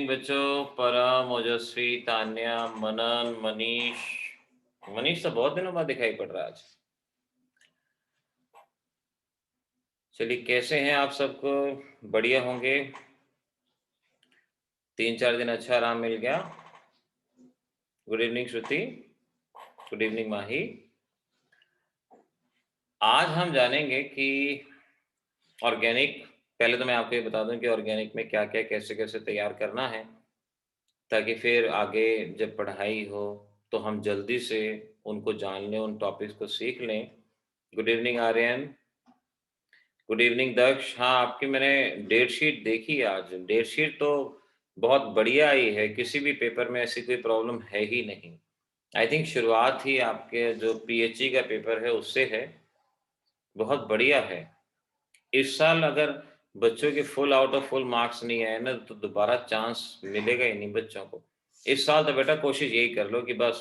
Evening बच्चों। परम, ओजस्वी, तान्या, मनन, मनीष। मनीष तो बहुत दिनों बाद दिखाई पड़ रहा है आज। चलिए, कैसे हैं आप सबको? बढ़िया होंगे। 3-4 दिन अच्छा आराम मिल गया। गुड इवनिंग श्रुति। गुड इवनिंग माही। आज हम जानेंगे कि ऑर्गेनिक, पहले तो मैं आपको ये बता दूं कि ऑर्गेनिक में क्या क्या कैसे कैसे तैयार करना है, ताकि फिर आगे जब पढ़ाई हो तो हम जल्दी से उनको जान लें, उन टॉपिक्स को सीख लें। Good evening Aryan. Good evening Daksh. हाँ, आपकी मैंने डेट शीट देखी आज। डेट शीट तो बहुत बढ़िया आई है, किसी भी पेपर में ऐसी कोई प्रॉब्लम है ही नहीं। आई थिंक शुरुआत ही आपके जो पीएचई का पेपर है उससे है। बहुत बढ़िया है। इस साल अगर बच्चों के full out of full marks नहीं आए ना, तो दोबारा चांस मिलेगा ही नहीं बच्चों को। इस साल तो बेटा कोशिश यही कर लो कि बस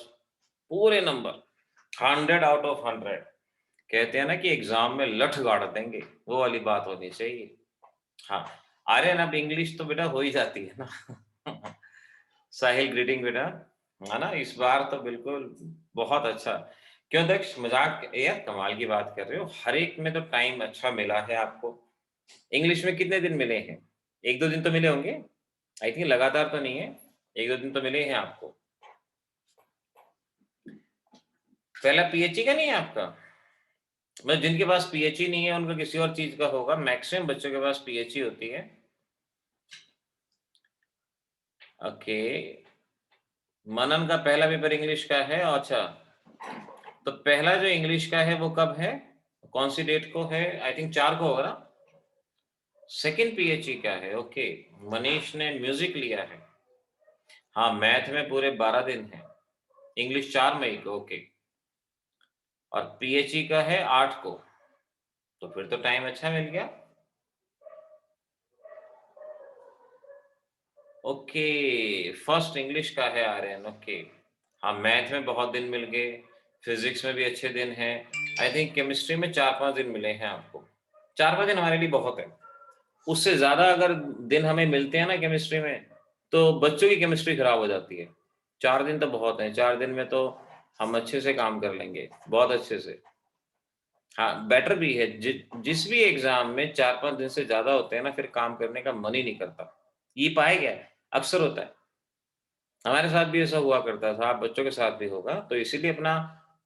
पूरे नंबर 100 आउट ऑफ 100। कहते हैं ना कि एग्जाम में लठ गाड़ देंगे, वो वाली बात होनी चाहिए। हाँ, आर्यन अब इंग्लिश तो बेटा हो ही जाती है ना। साहिल ग्रीटिंग बेटा। है ना, इस बार तो बिल्कुल बहुत अच्छा। क्यों दक्ष, मजाक यार, कमाल की बात कर रहे हो। हर एक में तो टाइम अच्छा मिला है आपको। इंग्लिश में कितने दिन मिले हैं? 1-2 दिन तो मिले होंगे। आई थिंक लगातार तो नहीं है, 1-2 दिन तो मिले हैं आपको। पहला पीएचई का नहीं है आपका? मतलब जिनके पास पीएचई नहीं है उनका किसी और चीज का होगा। मैक्सिमम बच्चों के पास पीएचई होती है। ओके। मनन का पहला पेपर इंग्लिश का है। अच्छा, तो पहला जो इंग्लिश का है वो कब है? कौन सी डेट को है? आई थिंक 4 को होगा ना। सेकंड पीएचई का है। ओके। मनीष ने म्यूजिक लिया है। हाँ, मैथ में पूरे 12 दिन है। इंग्लिश 4 मई को। ओके। और पीएचई का है 8 को। तो फिर तो टाइम अच्छा मिल गया। ओके, फर्स्ट इंग्लिश का है आर्यन। ओके। हाँ, मैथ में बहुत दिन मिल गए, फिजिक्स में भी अच्छे दिन हैं। आई थिंक केमिस्ट्री में 4-5 दिन मिले हैं आपको। 4-5 दिन हमारे लिए बहुत है। उससे ज्यादा अगर दिन हमें मिलते हैं ना केमिस्ट्री में, तो बच्चों की केमिस्ट्री खराब हो जाती है। 4 दिन तो बहुत है। 4 दिन में तो हम अच्छे से काम कर लेंगे, बहुत अच्छे से। हाँ, बेटर भी है। जिस भी एग्जाम में 4-5 दिन से ज्यादा होते हैं ना, फिर काम करने का मन ही नहीं करता। ये पाया गया है, अक्सर होता है। हमारे साथ भी ऐसा हुआ करता था, आप बच्चों के साथ भी होगा। तो इसीलिए अपना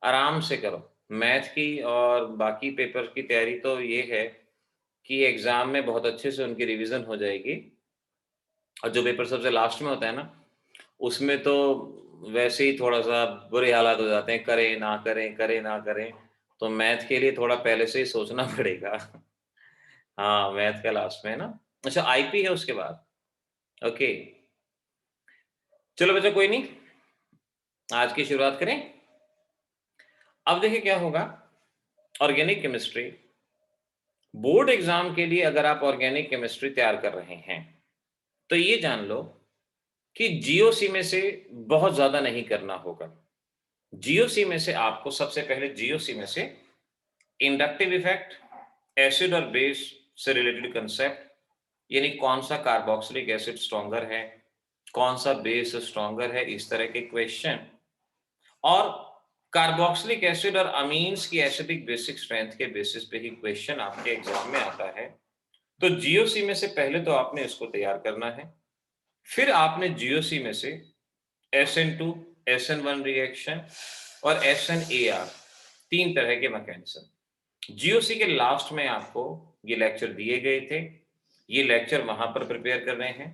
आराम से करो। मैथ की और बाकी पेपर की तैयारी तो ये है कि एग्जाम में बहुत अच्छे से उनकी रिवीजन हो जाएगी। और जो पेपर सबसे लास्ट में होता है ना, उसमें तो वैसे ही थोड़ा सा बुरे हालात हो जाते हैं, करें ना करें, करें ना करें। तो मैथ के लिए थोड़ा पहले से ही सोचना पड़ेगा। हाँ, मैथ का लास्ट में है ना। अच्छा, आईपी है उसके बाद। ओके, चलो बच्चा, कोई नहीं, आज की शुरुआत करें। अब देखिए क्या होगा। ऑर्गेनिक केमिस्ट्री बोर्ड एग्जाम के लिए, अगर आप ऑर्गेनिक केमिस्ट्री तैयार कर रहे हैं, तो ये जान लो कि जीओसी में से बहुत ज्यादा नहीं करना होगा। जीओसी में से आपको सबसे पहले जीओसी में से इंडक्टिव इफेक्ट, एसिड और बेस से रिलेटेड कंसेप्ट, यानी कौन सा कार्बोक्सिलिक एसिड स्ट्रॉन्गर है, कौन सा बेस स्ट्रॉन्गर है, इस तरह के क्वेश्चन। और कार्बोक्सिलिक एसिड और अमीन्स की एसिडिक बेसिक स्ट्रेंथ के बेसिस पे ही क्वेश्चन आपके एग्जाम में आता है। तो जीओसी में से पहले तो आपने इसको तैयार करना है। फिर आपने जीओसी में से SN2, SN1 रिएक्शन और SNAR, 3 तरह के मैकेनिज्म। जीओसी के लास्ट में आपको ये लेक्चर दिए गए थे, ये लेक्चर वहां पर प्रिपेयर कर रहे हैं।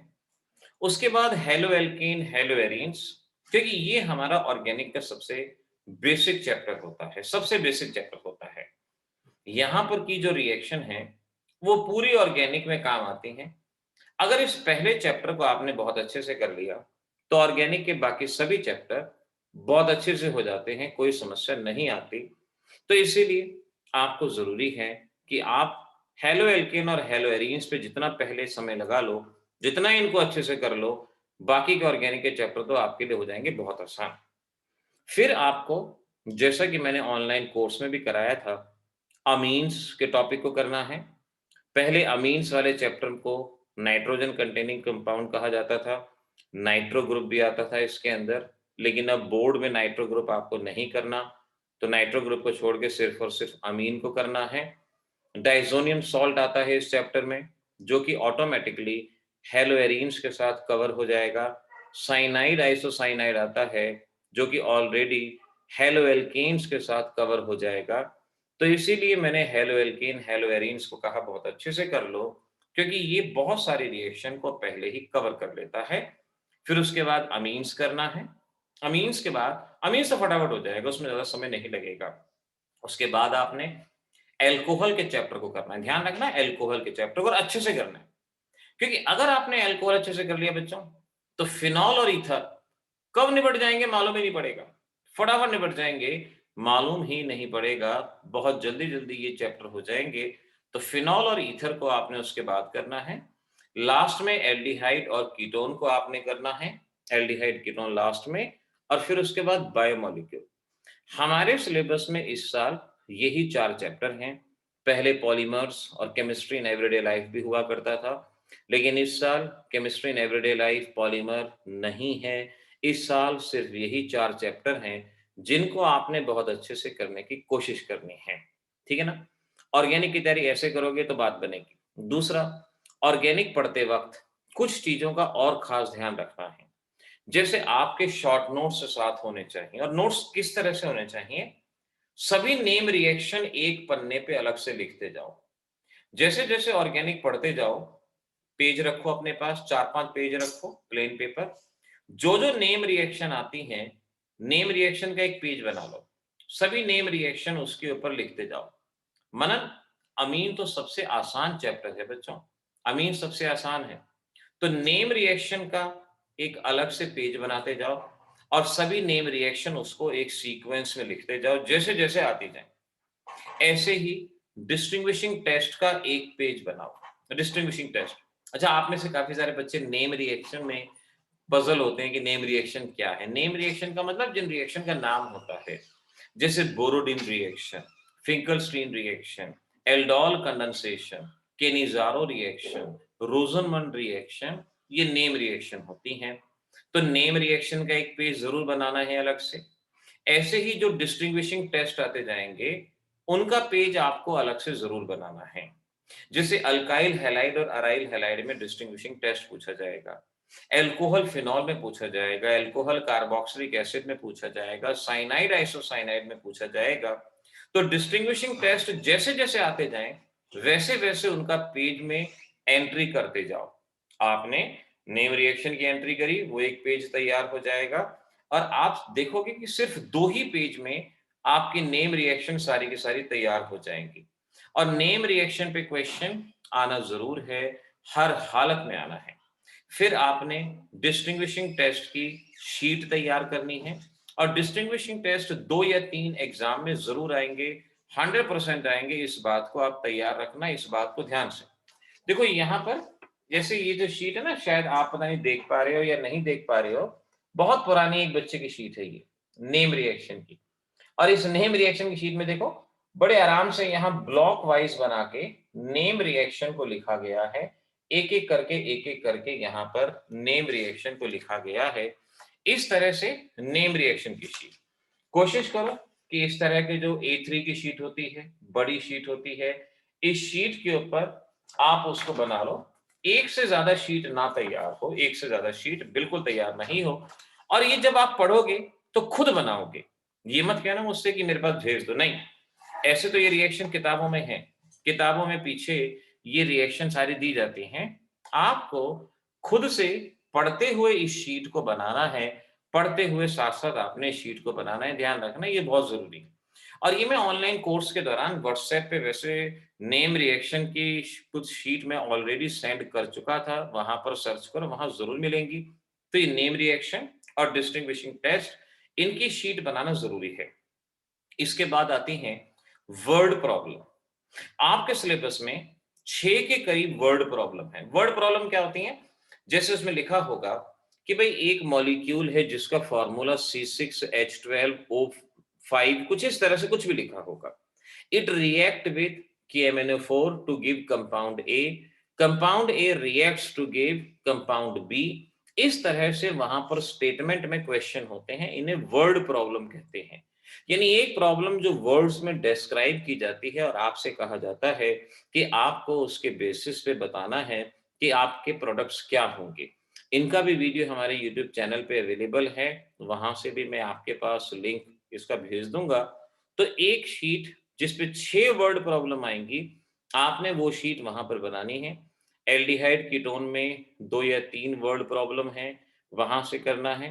उसके बाद हेलो एल्कीन, हेलो एरीन्स, क्योंकि ये हमारा ऑर्गेनिक का सबसे बेसिक चैप्टर होता है, सबसे बेसिक चैप्टर होता है। यहां पर की जो रिएक्शन है वो पूरी ऑर्गेनिक में काम आती हैं। अगर इस पहले चैप्टर को आपने बहुत अच्छे से कर लिया, तो ऑर्गेनिक के बाकी सभी चैप्टर बहुत अच्छे से हो जाते हैं, कोई समस्या नहीं आती। तो इसीलिए आपको जरूरी है कि आप हेलो एल्केन और हेलो एरीन्स पे जितना पहले समय लगा लो, जितना इनको अच्छे से कर लो, बाकी के ऑर्गेनिक के चैप्टर तो आपके लिए हो जाएंगे बहुत आसान। फिर आपको, जैसा कि मैंने ऑनलाइन कोर्स में भी कराया था, अमीन्स के टॉपिक को करना है। पहले अमीन्स वाले चैप्टर को नाइट्रोजन कंटेनिंग कंपाउंड कहा जाता था। नाइट्रो ग्रुप भी आता था इसके अंदर, लेकिन अब बोर्ड में नाइट्रो ग्रुप आपको नहीं करना, तो नाइट्रो ग्रुप को छोड़ के सिर्फ और सिर्फ अमीन को करना है। डाइज़ोनियम सॉल्ट आता है इस चैप्टर में, जो कि ऑटोमैटिकली हैलोएरीन्स के साथ कवर हो जाएगा। साइनाइड आइसोसाइनाइड आता है, जो कि ऑलरेडी हैलोएल्केन्स के साथ कवर हो जाएगा। तो इसीलिए मैंने हैलोएल्केन, हैलोएरीन्स को कहा बहुत अच्छे से कर लो, क्योंकि ये बहुत सारी रिएक्शन को पहले ही कवर कर लेता है। फिर उसके बाद अमीन्स करना है। अमीन्स के बाद अमीन्स तो फटाफट हो जाएगा, उसमें ज़्यादा समय नहीं लगेगा। उसके बाद आपने एल्कोहल के चैप्टर को करना है। ध्यान रखना है एल्कोहल के चैप्टर को और अच्छे से करना है। क्योंकि अगर आपने एल्कोहल अच्छे से कर लिया बच्चों, तो फिनॉल और ईथर कब निपट जाएँगे मालूम ही नहीं पड़ेगा। फटाफट निपट जाएँगे, मालूम ही नहीं पड़ेगा, बहुत जल्दी-जल्दी ये चैप्टर हो जाएँगे। तो फिनॉल और ईथर को आपने उसके बाद करना है। लास्ट में एल्डिहाइड और कीटोन को आपने करना है। एल्डिहाइड, कीटोन लास्ट में, और फिर उसके बाद बायोमॉलिक्यूल। हमारे सिलेबस में इस साल यही 4 चैप्टर हैं। पहले पॉलीमर्स और केमिस्ट्री इन एवरीडे लाइफ भी हुआ करता था, लेकिन इस साल chemistry in everyday life, polymer नहीं है। इस साल सिर्फ यही 4 चैप्टर हैं, जिनको आपने बहुत अच्छे से करने की कोशिश करनी है। ठीक है ना? ऑर्गेनिक की तैयारी ऐसे करोगे तो बात बनेगी। दूसरा, ऑर्गेनिक पढ़ते वक़्त कुछ चीज़ों का और ख़ास ध्यान रखना है। जैसे आपके शॉर्ट नोट्स साथ होने चाहिए, और नोट्स किस तरह से होने चाहिए? सभी नेम रिएक्शन एक पन्ने पे अलग से लिखते जाओ। जैसे-जैसे ऑर्गेनिक पढ़ते जाओ, पेज रखो अपने पास, 4-5 पेज रखो, प्लेन पेपर। जो-जो नेम रिएक्शन आती हैं, नेम रिएक्शन का एक पेज बना लो। सभी नेम रिएक्शन उसके ऊपर लिखते जाओ। मनन, अमीन तो सबसे आसान चैप्टर है बच्चों। अमीन सबसे आसान है। तो नेम रिएक्शन का एक अलग से पेज बनाते जाओ, और सभी नेम रिएक्शन उसको एक सीक्वेंस में लिखते जाओ, जैसे-जैसे आती जाएँ। ऐसे ही डिस्टिंग्विशिंग टेस्ट का एक पेज बनाओ। Distinguishing test. अच्छा, आप में से काफ़ी सारे बच्चे नेम रिएक्शन में पज़ल होते हैं कि नेम रिएक्शन क्या है? नेम रिएक्शन का मतलब जिन रिएक्शन का नाम होता है, जैसे Borodin reaction, Finkelstein reaction, aldol condensation, Cannizzaro reaction, Rosenmund reaction, ये नेम रिएक्शन होती हैं। तो नेम रिएक्शन का एक पेज ज़रूर बनाना है अलग से। ऐसे ही जो डिस्टिंग्विशिंग टेस्ट आते जाएँगे, उनका पेज आपको अलग से ज़रूर बनाना है। जैसे अल्काइल हैलाइड और अराइल हैलाइड में डिस्टिंग्विशिंग टेस्ट पूछा जाएगा। अल्कोहल फिनॉल में पूछा जाएगा, अल्कोहल कार्बोक्सिलिक एसिड में पूछा जाएगा, साइनाइड आइसोसाइनाइड में पूछा जाएगा। तो डिस्टिंग्विशिंग टेस्ट जैसे-जैसे आते जाएँ, वैसे-वैसे उनका पेज में एंट्री करते जाओ। आपने नेम रिएक्शन की एंट्री करी, वो एक पेज तैयार हो जाएगा, और आप देखोगे कि सिर्फ 2 ही पेज में आपकी नेम रिएक्शन सारी की सारी तैयार हो जाएँगी। और नेम रिएक्शन पे क्वेश्चन आना ज़रूर है, हर हालत में आना है। फिर आपने डिस्टिंग्विशिंग टेस्ट की शीट तैयार करनी है, और डिस्टिंग्विशिंग टेस्ट 2 या 3 एग्ज़ाम में ज़रूर आएँगे, 100% आएँगे, इस बात को आप तैयार रखना, इस बात को ध्यान से। देखो यहाँ पर, जैसे ये जो शीट है ना, शायद आप पता नहीं देख पा रहे हो या नहीं देख पा रहे हो, बहुत पुरानी एक बच्चे की शीट है ये, नेम रिएक्शन की। और इस नेम रिएक्शन की शीट में देखो, बड़े आराम से यहाँ ब्लॉक वाइज बना के नेम रिएक्शन को लिखा गया है। एक-एक करके यहाँ पर नेम रिएक्शन को लिखा गया है। इस तरह से नेम रिएक्शन की शीट। कोशिश करो कि इस तरह के जो A3 की शीट होती है, बड़ी शीट होती है, इस शीट के ऊपर आप उसको बना लो। एक से ज़्यादा शीट ना तैयार हो, एक से ज़्यादा शीट बिल्कुल तैयार नहीं हो, और ये जब आप पढ़ोगे तो खुद बनाओगे। ये मत कहना मुझसे कि मेरे पास भेज दो, नहीं। ऐसे तो ये रिएक्शन किताबों में है। किताबों में पीछे ये रिएक्शन सारी दी जाती हैं। आपको खुद से पढ़ते हुए इस शीट को बनाना है, पढ़ते हुए साथ-साथ आपने इस शीट को बनाना है, ध्यान रखना ये बहुत ज़रूरी है। और ये मैं ऑनलाइन कोर्स के दौरान व्हाट्सएप पे वैसे नेम रिएक्शन की कुछ शीट मैं ऑलरेडी सेंड कर चुका था, वहाँ पर सर्च करो, वहाँ ज़रूर मिलेंगी। तो ये नेम रिएक्शन और डिस्टिंग्विशिंग टेस्ट, इनकी शीट बनाना ज़रूरी है। इसके बाद आती हैं वर्ड प्रॉब्लम। आपके सिलेबस में 6 के करीब वर्ड प्रॉब्लम है। वर्ड प्रॉब्लम क्या होती हैं? जैसे उसमें लिखा होगा कि भई एक मॉलिक्यूल है जिसका फ़ॉर्मूला C6H12O5, कुछ इस तरह से कुछ भी लिखा होगा। It react with KMnO4 to give compound A. Compound A reacts to give compound B. इस तरह से वहां पर स्टेटमेंट में क्वेश्चन होते हैं, इन्हें वर्ड प्रॉब्लम कहते हैं। यानी एक प्रॉब्लम जो वर्ड्स में डिस्क्राइब की जाती है और आपसे कहा जाता है कि आपको उसके बेसिस पे बताना है कि आपके प्रोडक्ट्स क्या होंगे। इनका भी वीडियो हमारे यूट्यूब चैनल पे अवेलेबल है, वहां से भी मैं आपके पास लिंक इसका भेज दूंगा। तो एक शीट जिस पे 6 वर्ड प्रॉब्लम आएंगी, आपने वो शीट वहां पर बनानी है। एल्डिहाइड कीटोन में 2 या 3 वर्ड प्रॉब्लम है, वहां से करना है।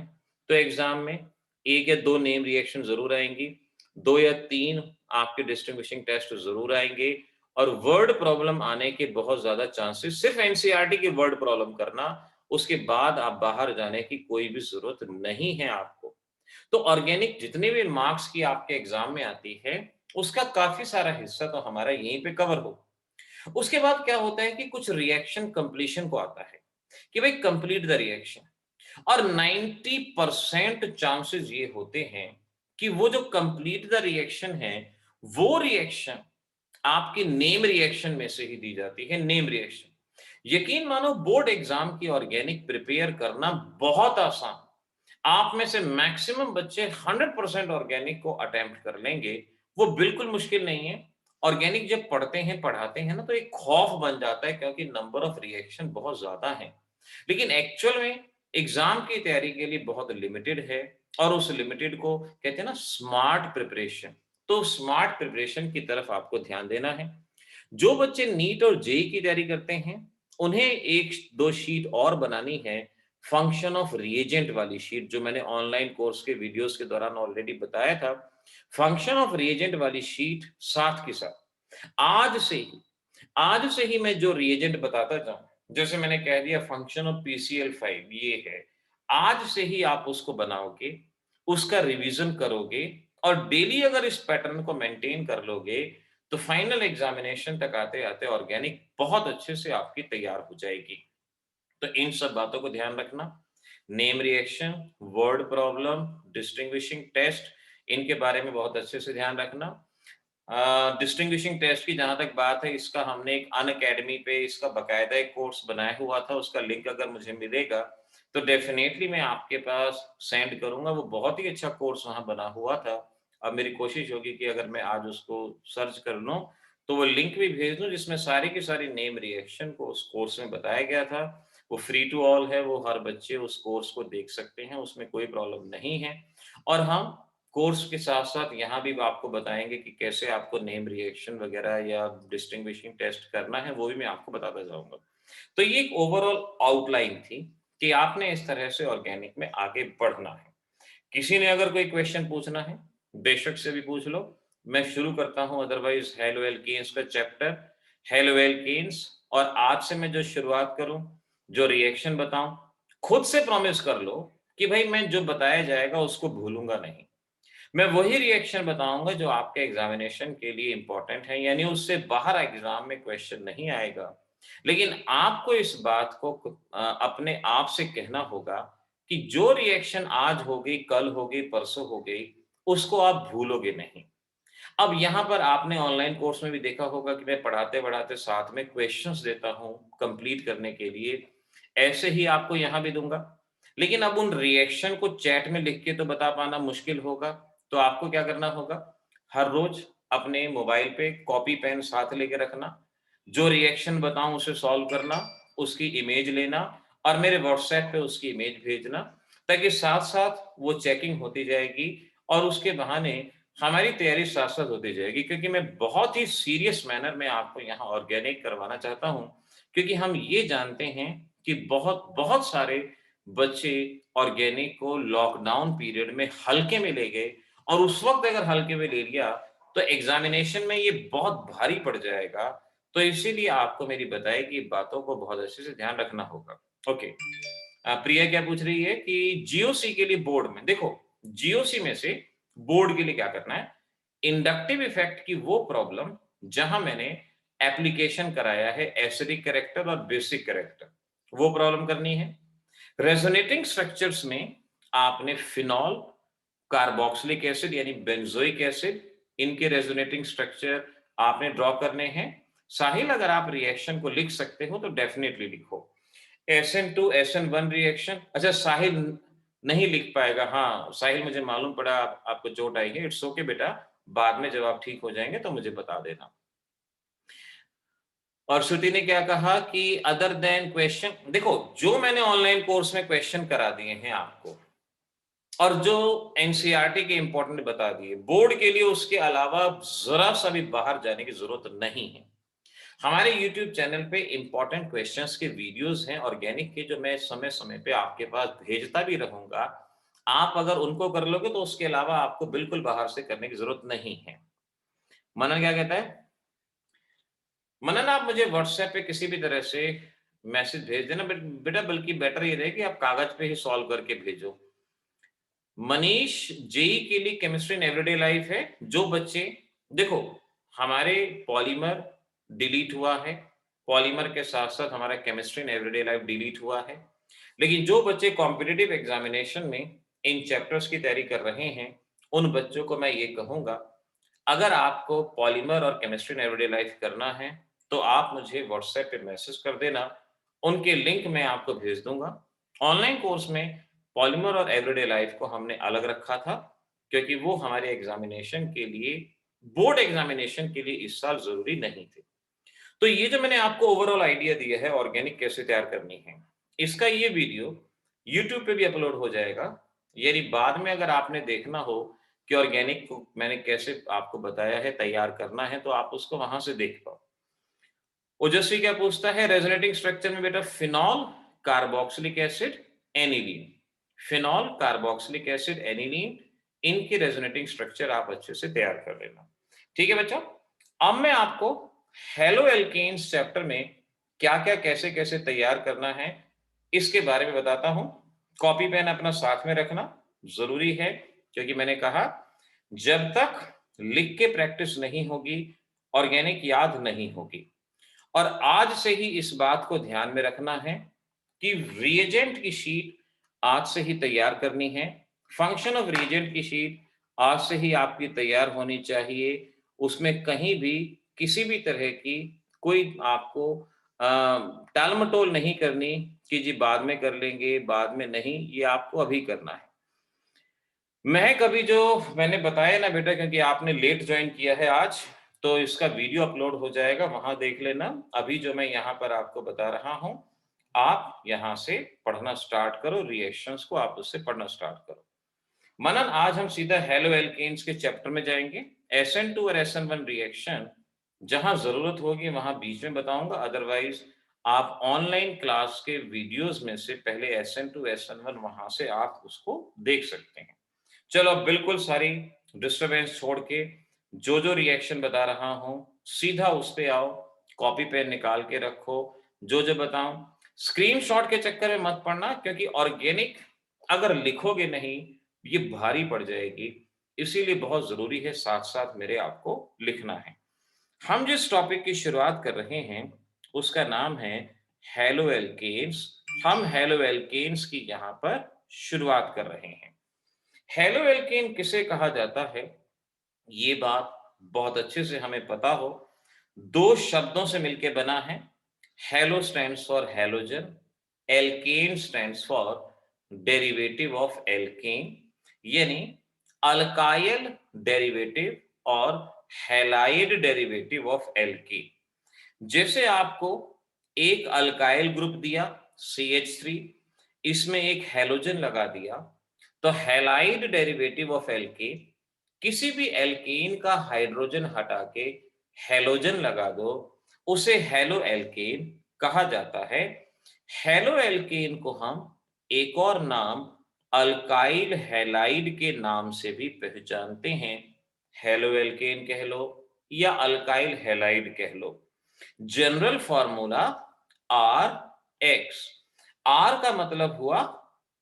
तो एग्जाम में 1 या 2 नेम रिएक्शन ज़रूर आएँगी, 2 या 3 आपके डिस्टिंग्विशिंग टेस्ट ज़रूर आएँगे और वर्ड प्रॉब्लम आने के बहुत ज़्यादा चांसेस सिर्फ एनसीईआरटी की वर्ड प्रॉब्लम करना, उसके बाद आप बाहर जाने की कोई भी ज़रूरत नहीं है आपको। तो ऑर्गेनिक जितने भी मार्क्स की आपके एग्जाम में आती है, उसका काफ़ी सारा हिस्सा तो हमारा यहीं पे कवर हो। उसके बाद क्या होता है कि कुछ रिएक्शन कंप्लीशन को आता है, कि भाई कंप्लीट द रिएक्शन। और 90% चांसेस ये होते हैं कि वो जो कंप्लीट द रिएक्शन है, वो रिएक्शन आपकी नेम रिएक्शन में से ही दी जाती है, नेम रिएक्शन। यकीन मानो बोर्ड एग्जाम की ऑर्गेनिक प्रिपेयर करना बहुत आसान। आप में से मैक्सिमम बच्चे 100% ऑर्गेनिक को अटेम्प्ट कर लेंगे, वो बिल्कुल मुश्किल नहीं है। ऑर्गेनिक जब पढ़ते हैं, पढ़ाते हैं ना, तो एक खौफ बन जाता है क्योंकि नंबर ऑफ रिएक्शन बहुत ज़्यादा है। लेकिन एक्चुअल में एग्ज़ाम की तैयारी के लिए बहुत लिमिटेड है और उस लिमिटेड को कहते हैं ना स्मार्ट प्रिपरेशन। तो स्मार्ट प्रिपरेशन की तरफ आपको ध्यान देना है। जो बच्चे नीट और जेईई की तैयारी करते हैं, उन्हें 1-2 शीट और बनानी है, फंक्शन ऑफ रिएजेंट वाली शीट जो मैंने ऑनलाइन कोर्स के वीडियोस के दौरान ऑलरेडी बताया था। फंक्शन ऑफ रिएजेंट वाली शीट साथ के साथ आज से ही मैं जो रिएजेंट बताता जाऊँ, जैसे मैंने कह दिया फंक्शन ऑफ पीसीएल5 ये है, आज से ही आप उसको बनाओगे, उसका रिवीजन करोगे और डेली अगर इस पैटर्न को मेंटेन कर लोगे, तो फाइनल एग्जामिनेशन तक आते-आते ऑर्गेनिक बहुत अच्छे से आपकी तैयार हो जाएगी। तो इन सब बातों को ध्यान रखना। Name reaction, word problem, distinguishing test, इनके बारे में बहुत अच्छे से ध्यान रखना। डिस्टिंग्विशिंग टेस्ट की जहाँ तक बात है, इसका हमने एक अनअकैडमी पे इसका बाकायदा एक कोर्स बनाया हुआ था, उसका लिंक अगर मुझे मिलेगा, तो डेफ़िनेटली मैं आपके पास सेंड करूँगा। वो बहुत ही अच्छा कोर्स वहाँ बना हुआ था। अब मेरी कोशिश होगी कि अगर मैं आज उसको सर्च कर लूँ, तो वो लिंक भी भेज दूँ जिसमें सारी की सारी नेम रिएक्शन को उस कोर्स में बताया गया था। वो फ्री टू ऑल है, वो हर बच्चे उस कोर्स को देख सकते हैं, उसमें कोई प्रॉब्लम नहीं है। और हम कोर्स के साथ-साथ यहाँ भी आपको बताएँगे कि कैसे आपको नेम रिएक्शन वगैरह या डिस्टिंग्विशिंग टेस्ट करना है, वो भी मैं आपको बताता जाऊँगा। तो ये एक ओवरऑल आउटलाइन थी कि आपने इस तरह से ऑर्गेनिक में आगे बढ़ना है। किसी ने अगर कोई क्वेश्चन पूछना है, बेशक से भी पूछ लो। मैं शुरू करता हूँ अदरवाइज़ हेलो एल्केन्स का चैप्टर, हेलो एल्केन्स। और आज से मैं जो शुरुआत करूँ, जो रिएक्शन बताऊँ, खुद से प्रॉमिस कर लो कि भई मैं जो बताया जाएगा उसको भूलूँगा नहीं। मैं वही रिएक्शन बताऊँगा जो आपके एग्ज़ामिनेशन के लिए इम्पोर्टेंट है, यानी उससे बाहर एग्ज़ाम में क्वेश्चन नहीं आएगा। लेकिन आपको इस बात को अपने आप से कहना होगा कि जो रिएक्शन आज हो गई, कल हो गई, परसों हो गई, उसको आप भूलोगे नहीं। अब यहाँ पर आपने ऑनलाइन कोर्स में भी देखा होगा कि मैं पढ़ाते-पढ़ाते साथ में क्वेश्चंस देता हूँ कंप्लीट करने के लिए, ऐसे ही आपको यहाँ भी दूँगा। लेकिन अब उन रिएक्शन को चैट में लिख के तो बता पाना मुश्किल होगा, तो आपको क्या करना होगा, हर रोज़ अपने मोबाइल पे कॉपी पेन साथ लेके रखना, जो रिएक्शन बताऊँ उसे सॉल्व करना, उसकी इमेज लेना और मेरे व्हाट्सएप पे उसकी इमेज भेजना, ताकि साथ-साथ वो चेकिंग होती जाएगी और उसके बहाने हमारी तैयारी साथ-साथ होती जाएगी, क्योंकि मैं बहुत ही सीरियस मैनर में आपको यहाँ ऑर्गेनिक करवाना चाहता हूँ, क्योंकि हम ये जानते हैं कि बहुत सारे बच्चे ऑर्गेनिक को लॉकडाउन पीरियड में हल्के में ले गए और उस वक़्त अगर हल्के में ले लिया, तो एग्ज़ामिनेशन में ये बहुत भारी पड़ जाएगा। तो इसीलिए आपको मेरी बताई गई बातों को बहुत अच्छे से ध्यान रखना होगा। ओके। प्रिया क्या पूछ रही है कि जीओसी के लिए बोर्ड में देखो, जीओसी में से बोर्ड के लिए क्या करना है, इंडक्टिव इफेक्ट की वो प्रॉब्लम जहां मैंने एप्लीकेशन कराया है एसिडिक कैरेक्टर और बेसिक कैरेक्टर, वो प्रॉब्लम करनी है। रेजोनेटिंग स्ट्रक्चर्स में आपने फिनॉल, कार्बोक्सिलिक एसिड यानी बेंजोइक एसिड, इनके रेजोनेटिंग स्ट्रक्चर आपने ड्रॉ करने हैं। साहिल, अगर आप रिएक्शन को लिख सकते हो तो डेफिनेटली लिखो। SN2 SN1 reaction. अच्छा, साहिल नहीं लिख पाएगा। हाँ, साहिल मुझे मालूम पड़ा आपको चोट आई है। इट्स ओके बेटा, बाद में जब आप ठीक हो जाएँगे तो मुझे बता देना। और श्रुति ने क्या कहा कि अदर देन क्वेश्चन, देखो जो मैंने ऑनलाइन कोर्स में क्वेश्चन करा दिए हैं आपको और जो एनसीईआरटी के इंपॉर्टेंट बता दिए, बोर्ड के लिए उसके अलावा ज़रा-सा भी बाहर जाने की ज़रूरत नहीं है। हमारे यूट्यूब चैनल पे इंपॉर्टेंट क्वेश्चंस के वीडियोस हैं ऑर्गेनिक के, जो मैं समय-समय पे आपके पास भेजता भी रहूँगा। आप अगर उनको कर लोगे तो उसके अलावा आपको बिल्कुल बाहर से करने की ज़रूरत नहीं है। मनन क्या कहता है? मनन, आप मुझे व्हाट्सएप पे किसी भी तरह से मैसेज भेज देना बेटा, बल्कि बेटर ये रहे कि आप कागज़ पे ही सॉल्व करके भेजो। मनीष, जेईई के लिए केमिस्ट्री इन एवरीडे लाइफ है। जो बच्चे, देखो हमारे पॉलीमर डिलीट हुआ है, पॉलीमर के साथ-साथ हमारा chemistry in everyday life delete हुआ है। लेकिन जो बच्चे कॉम्पिटिटिव एग्जामिनेशन में इन चैप्टर्स की तैयारी कर रहे हैं, उन बच्चों को मैं ये कहूँगा, अगर आपको पॉलीमर और केमिस्ट्री इन एवरीडे लाइफ करना है, तो आप मुझे व्हाट्सएप पे मैसेज कर देना, उनके लिंक मैं आपको भेज दूँगा। ऑनलाइन कोर्स में पॉलीमर और एवरीडे लाइफ को हमने अलग रखा था, क्योंकि वो हमारे एग्जामिनेशन के लिए, बोर्ड एग्जामिनेशन के लिए इस साल ज़रूरी नहीं थे। तो ये जो मैंने आपको ओवरऑल आइडिया दिया है ऑर्गेनिक कैसे तैयार करनी है, इसका ये वीडियो यूट्यूब पे भी अपलोड हो जाएगा। यानी बाद में अगर आपने देखना हो कि ऑर्गेनिक को मैंने कैसे आपको बताया है तैयार करना है, तो आप उसको वहां से देख पाओ। ओजस्वी क्या पूछता है, रेजोनेटिंग स्ट्रक्चर में बेटा phenol, carboxylic acid, aniline. Phenol, carboxylic acid, aniline, इनके रेजोनेटिंग स्ट्रक्चर आप अच्छे से तैयार कर लेना। ठीक है बच्चों, अब मैं आपको हेलो एल्केन्स चैप्टर में क्या-क्या, कैसे-कैसे तैयार करना है, इसके बारे में बताता हूं। कॉपी पेन अपना साथ में रखना जरूरी है, क्योंकि मैंने कहा जब तक लिख के प्रैक्टिस नहीं होगी, ऑर्गेनिक याद नहीं होगी। और आज से ही इस बात को ध्यान में रखना है कि रिएजेंट की शीट आज से ही तैयार करनी है। फंक्शन ऑफ रिएजेंट की शीट आज से ही आपकी तैयार होनी चाहिए। उसमें कहीं भी किसी भी तरह की कोई आपको टाल-मटोल नहीं करनी कि जी बाद में कर लेंगे, बाद में नहीं, ये आपको अभी करना है। महक, अभी जो मैंने बताया ना बेटा, क्योंकि आपने लेट ज्वाइन किया है आज, तो इसका वीडियो अपलोड हो जाएगा, वहां देख लेना। अभी जो मैं यहाँ पर आपको बता रहा हूं, आप यहाँ से पढ़ना स्टार्ट करो, रिएक्शंस को आप उससे पढ़ना स्टार्ट करो। मनन, आज हम सीधा हेलो एल्केन्स के चैप्टर में जाएंगे। SN2 और SN1 रिएक्शन जहां जरूरत होगी वहां बीच में बताऊंगा, अदरवाइज आप ऑनलाइन क्लास के वीडियोस में से पहले SN2 SN1 वहां से आप उसको देख सकते हैं। चलो अब बिल्कुल सारी डिस्टरबेंस छोड़ के जो जो रिएक्शन बता रहा हूं सीधा उस पे आओ, कॉपी पेन निकाल के रखो, जो जो बताऊं स्क्रीनशॉट के चक्कर में मत पड़ना, क्योंकि ऑर्गेनिक अगर लिखोगे नहीं ये भारी पड़ जाएगी। इसीलिए बहुत जरूरी है साथ साथ मेरे आपको लिखना है। हम जिस टॉपिक की शुरुआत कर रहे हैं उसका नाम है हेलो एल्केन्स। हम हेलो एल्केन्स की यहां पर शुरुआत कर रहे हैं। हेलो एल्केन किसे कहा जाता है, ये बात बहुत अच्छे से हमें पता हो। दो शब्दों से मिलकर बना है। Halo stands for halogen, alkane stands for derivative of alkane, यानी अल्काइल डेरिवेटिव और हैलाइड डेरिवेटिव ऑफ एल्केन। जैसे आपको एक अल्काइल ग्रुप दिया CH3, इसमें एक हैलोजन लगा दिया, तो हैलाइड डेरिवेटिव ऑफ एल्केन, किसी भी एल्केन का हाइड्रोजन हटा के हैलोजन लगा दो, उसे हेलो एल्केन कहा जाता है। हेलो एल्केन को हम एक और नाम अल्काइल हैलाइड के नाम से भी पहचानते हैं। हेलो एल्केन कह लो या अल्काइल हैलाइड कह लो। General formula RX। R का मतलब हुआ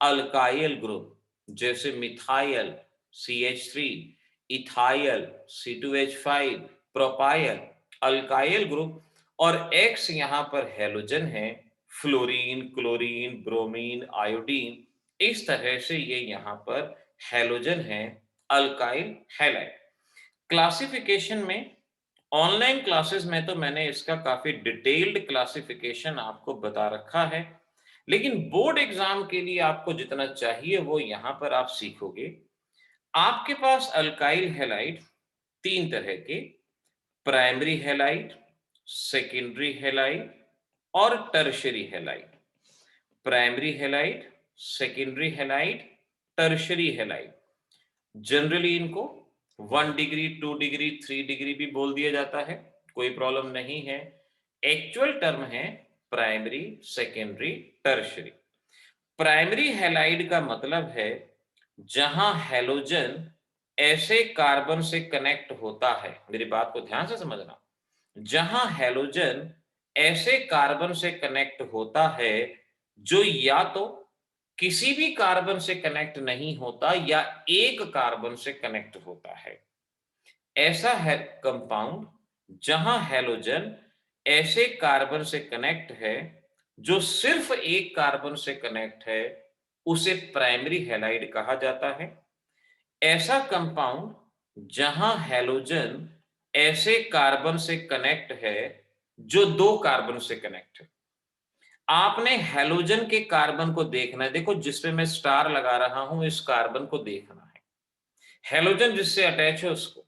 अल्काइल ग्रुप, जैसे methyl CH3, ethyl C2H5, propyl alkyl group, और X यहां पर हैलोजन है, फ्लोरीन, क्लोरीन, ब्रोमीन, आयोडीन, इस तरह से ये यहां पर हैलोजन है, अल्काइल हैलाइड। क्लासिफिकेशन में ऑनलाइन क्लासेस में तो मैंने इसका काफी डिटेल्ड क्लासिफिकेशन आपको बता रखा है। लेकिन बोर्ड एग्जाम के लिए आपको जितना चाहिए वो यहां पर आप सीखोगे। आपके पास अल्काइल हैलाइड 3 तरह के, प्राइमरी हैलाइड, सेकेंडरी हैलाइड और tertiary halide. Primary halide, secondary halide, tertiary halide. Generally इनको 1 डिग्री, 2 डिग्री, 3 डिग्री भी बोल दिया जाता है, कोई प्रॉब्लम नहीं है। एक्चुअल टर्म है primary, secondary, tertiary. Primary halide का मतलब है जहां हैलोजन ऐसे कार्बन से कनेक्ट होता है, मेरी बात को ध्यान से समझना, जहां हैलोजन ऐसे कार्बन से कनेक्ट होता है जो या तो किसी भी कार्बन से कनेक्ट नहीं होता या एक कार्बन से कनेक्ट होता है। ऐसा है कंपाउंड जहां हैलोजन ऐसे कार्बन से कनेक्ट है जो सिर्फ एक कार्बन से कनेक्ट है, उसे प्राइमरी हैलाइड कहा जाता है। ऐसा कंपाउंड जहां हैलोजन ऐसे कार्बन से कनेक्ट है जो दो कार्बन से कनेक्ट है। आपने हैलोजन के कार्बन को देखना है, देखो जिसपे मैं स्टार लगा रहा हूं इस कार्बन को देखना है, हैलोजन जिससे अटैच है उसको।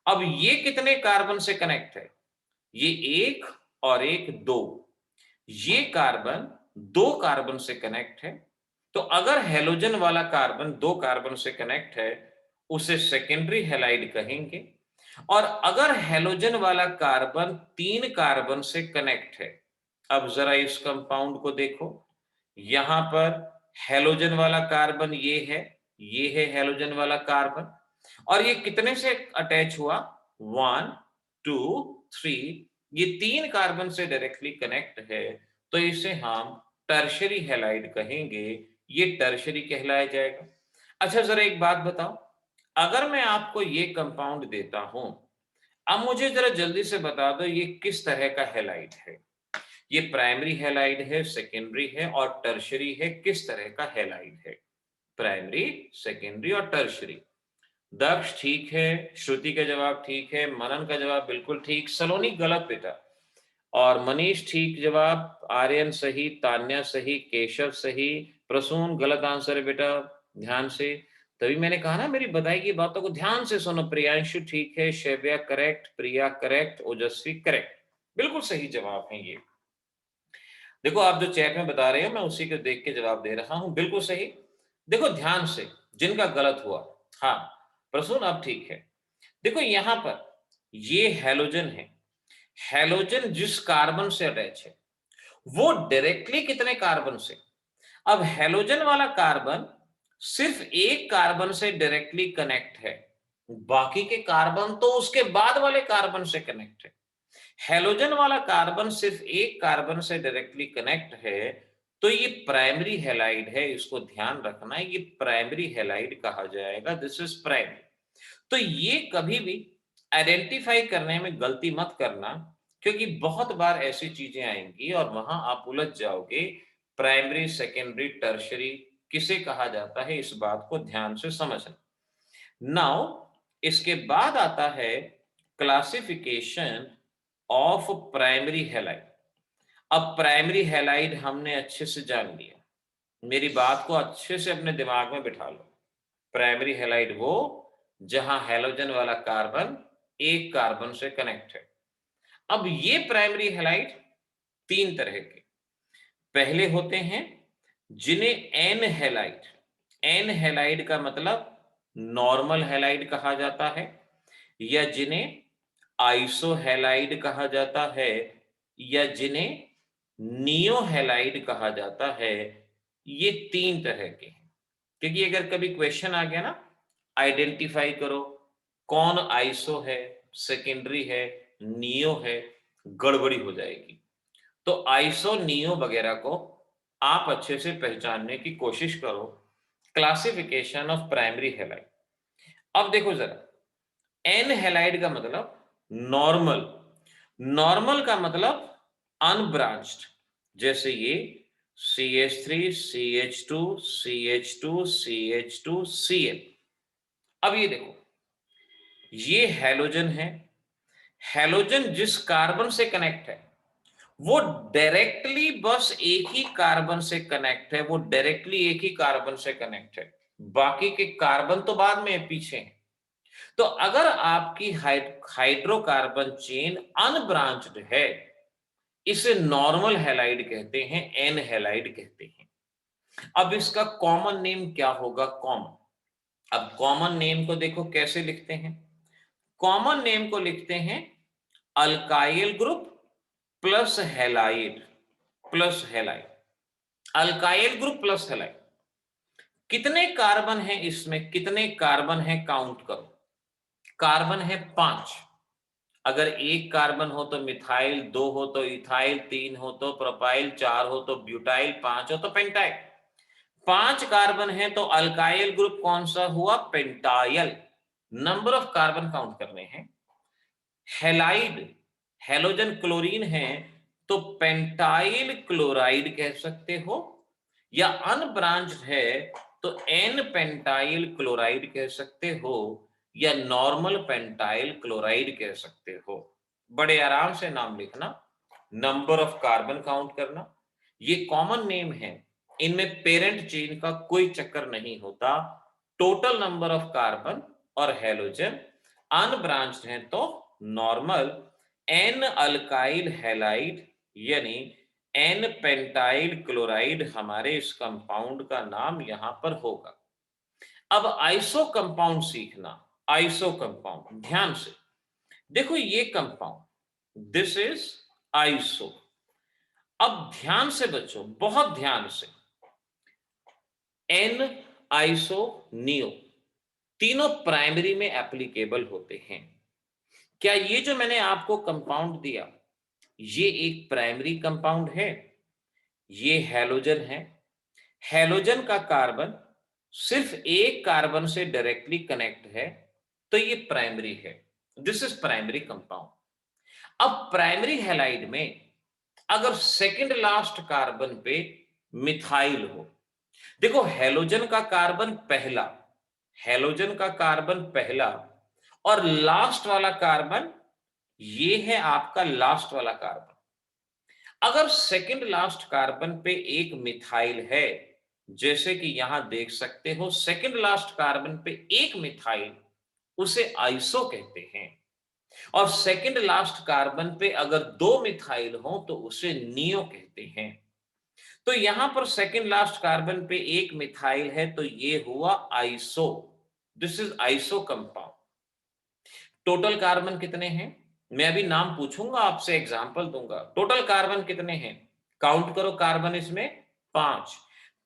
अब ये कितने कार्बन से कनेक्ट है? ये एक और एक दो, ये कार्बन दो कार्बन से कनेक्ट है। तो अगर हैलोजन वाला कार्बन दो कार्बन से कनेक्ट है उसे सेकेंडरी हैलाइड कहेंगे। और अगर हैलोजन वाला कार्बन तीन कार्बन से कनेक्ट है, अब जरा इस कंपाउंड को देखो, यहां पर हैलोजन वाला कार्बन ये है हैलोजन वाला कार्बन, और ये कितने से अटैच हुआ? 1 2 3, ये तीन कार्बन से डायरेक्टली कनेक्ट है, तो इसे हम टर्शियरी हैलाइड कहेंगे, ये टर्शियरी कहलाया जाएगा। अच्छा जरा एक बात बताओ, अगर मैं आपको ये कंपाउंड देता हूं, अब मुझे जरा जल्दी से बता दो ये किस तरह का हैलाइड है? ये प्राइमरी हैलाइड है, सेकेंडरी है और टर्शियरी है, किस तरह का हैलाइड है? प्राइमरी, सेकेंडरी और टर्शियरी। दक्ष ठीक है, श्रुति का जवाब ठीक है, मनन का जवाब बिल्कुल ठीक, सलोनी गलत बेटा, और मनीष ठीक जवाब, आर्यन सही, तान्या सही, केशव सही, प्रसून गलत आंसर है बेटा, ध्यान से। तभी मैंने कहा ना मेरी बताई की बातों को ध्यान से सुनो। प्रियांशु ठीक है, शैव्या करेक्ट, प्रिया करेक्ट, ओजस्वी करेक्ट, बिल्कुल सही जवाब है ये। देखो आप जो चैट में बता रहे हो मैं उसी को देख के जवाब दे रहा हूं, बिल्कुल सही। देखो ध्यान से, जिनका गलत हुआ, हाँ प्रसून अब ठीक है। देखो यहां पर ये हैलोजन है, हैलोजन जिस कार्बन से अटैच है वो डायरेक्टली कितने कार्बन से? अब हैलोजन वाला कार्बन सिर्फ एक कार्बन से डायरेक्टली कनेक्ट है, बाकी के कार्बन तो उसके बाद वाले कार्बन से कनेक्ट है। हैलोजन वाला कार्बन सिर्फ एक कार्बन से डायरेक्टली कनेक्ट है, तो ये प्राइमरी हैलाइड है, इसको ध्यान रखना है, ये प्राइमरी हैलाइड कहा जाएगा, दिस इज प्राइमरी। तो ये कभी भी आइडेंटिफाई करने में गलती मत करना, क्योंकि बहुत बार ऐसी चीजें आएंगी और वहां आप उलझ जाओगे। प्राइमरी, सेकेंडरी, टर्शियरी किसे कहा जाता है, इस बात को ध्यान से समझना। नाउ इसके बाद आता है क्लासिफिकेशन ऑफ प्राइमरी हैलाइड। अब प्राइमरी हैलाइड हमने अच्छे से जान लिया, मेरी बात को अच्छे से अपने दिमाग में बिठा लो। प्राइमरी हैलाइड वो जहां हैलोजन वाला कार्बन एक कार्बन से कनेक्ट है। अब ये प्राइमरी हैलाइड तीन तरह के पहले होते हैं, जिन्हें एन हैलाइड, एन हैलाइड का मतलब नॉर्मल हैलाइड कहा जाता है, या जिन्हें आइसो हैलाइड कहा जाता है, या जिन्हें नियो हैलाइड कहा जाता है। ये तीन तरह के हैं, क्योंकि अगर कभी क्वेश्चन आ गया ना, आइडेंटिफाई करो कौन आइसो है, सेकेंडरी है, नियो है, गड़बड़ी हो जाएगी। तो आइसो, नियो वगैरह को आप अच्छे से पहचानने की कोशिश करो। Classification of primary halide. अब देखो जरा, एन हैलाइड का मतलब नॉर्मल, नॉर्मल का मतलब अनब्रांच्ड, जैसे ये CH3 CH2 CH2 CH2 Cl। अब ये देखो, ये हैलोजन है, हैलोजन जिस कार्बन से कनेक्ट है वो डायरेक्टली बस एक ही कार्बन से कनेक्ट है, वो डायरेक्टली एक ही कार्बन से कनेक्ट है, बाकी के कार्बन तो बाद में पीछे हैं। तो अगर आपकी हाइड्रोकार्बन चेन अनब्रांच्ड है, इसे नॉर्मल हैलाइड कहते हैं, एन हैलाइड कहते हैं। अब इसका कॉमन नेम क्या होगा? कॉमन। अब कॉमन नेम को देखो कैसे लिखते हैं। कॉमन नेम को लिखते हैं alkyl group plus halide, plus halide, alkyl group plus halide. कितने कार्बन हैं इसमें? कितने कार्बन हैं काउंट करो। कार्बन है 5। अगर एक कार्बन हो तो मिथाइल, 2 हो तो इथाइल, 3 हो तो प्रोपाइल, 4 हो तो ब्यूटाइल, 5 हो तो पेंटाइल। 5 कार्बन है तो अल्काइल ग्रुप कौन सा हुआ? Pentyl. Number of carbon count करने हैं। हैलाइड, हैलोजन क्लोरीन है तो पेंटाइल क्लोराइड कह सकते हो, या अनब्रांच्ड है तो एन पेंटाइल क्लोराइड कह सकते हो, या नॉर्मल पेंटाइल क्लोराइड कह सकते हो। बड़े आराम से नाम लिखना, नंबर ऑफ कार्बन काउंट करना, ये कॉमन नेम है। इनमें पेरेंट चेन का कोई चक्कर नहीं होता। टोटल नंबर ऑफ कार्बन और हैलोजन, अनब्रांच्ड है तो नॉर्मल, एन अल्काइल हैलाइड यानी एन पेंटाइल क्लोराइड हमारे इस कंपाउंड का नाम यहां पर होगा। अब आइसो कंपाउंड सीखना। आइसो कंपाउंड ध्यान से देखो, ये कंपाउंड दिस इज आइसो। अब ध्यान से बच्चों, बहुत ध्यान से, एन, आइसो, नियो, तीनों प्राइमरी में एप्लीकेबल होते हैं। क्या ये जो मैंने आपको कंपाउंड दिया, ये एक प्राइमरी कंपाउंड है? ये हैलोजन है। हैलोजन का कार्बन सिर्फ एक कार्बन से डायरेक्टली कनेक्ट है, तो ये प्राइमरी है। This is primary compound. अब प्राइमरी हैलाइड में अगर सेकंड लास्ट कार्बन पे मिथाइल हो, देखो हैलोजन का कार्बन पहला, हैलोजन का कार्बन पहला, और लास्ट वाला कार्बन ये है आपका लास्ट वाला कार्बन। अगर सेकंड लास्ट कार्बन पे एक मिथाइल है, जैसे कि यहां देख सकते हो सेकंड लास्ट कार्बन पे एक मिथाइल, उसे आइसो कहते हैं। और सेकंड लास्ट कार्बन पे अगर दो मिथाइल हो तो उसे नियो कहते हैं। तो यहां पर सेकंड लास्ट कार्बन पे एक मिथाइल है तो ये हुआ iso. This is iso compound. Total carbon कितने हैं? मैं अभी नाम पूछूंगा आपसे, एग्जांपल दूंगा। टोटल कार्बन कितने हैं? काउंट करो कार्बन इसमें। 5।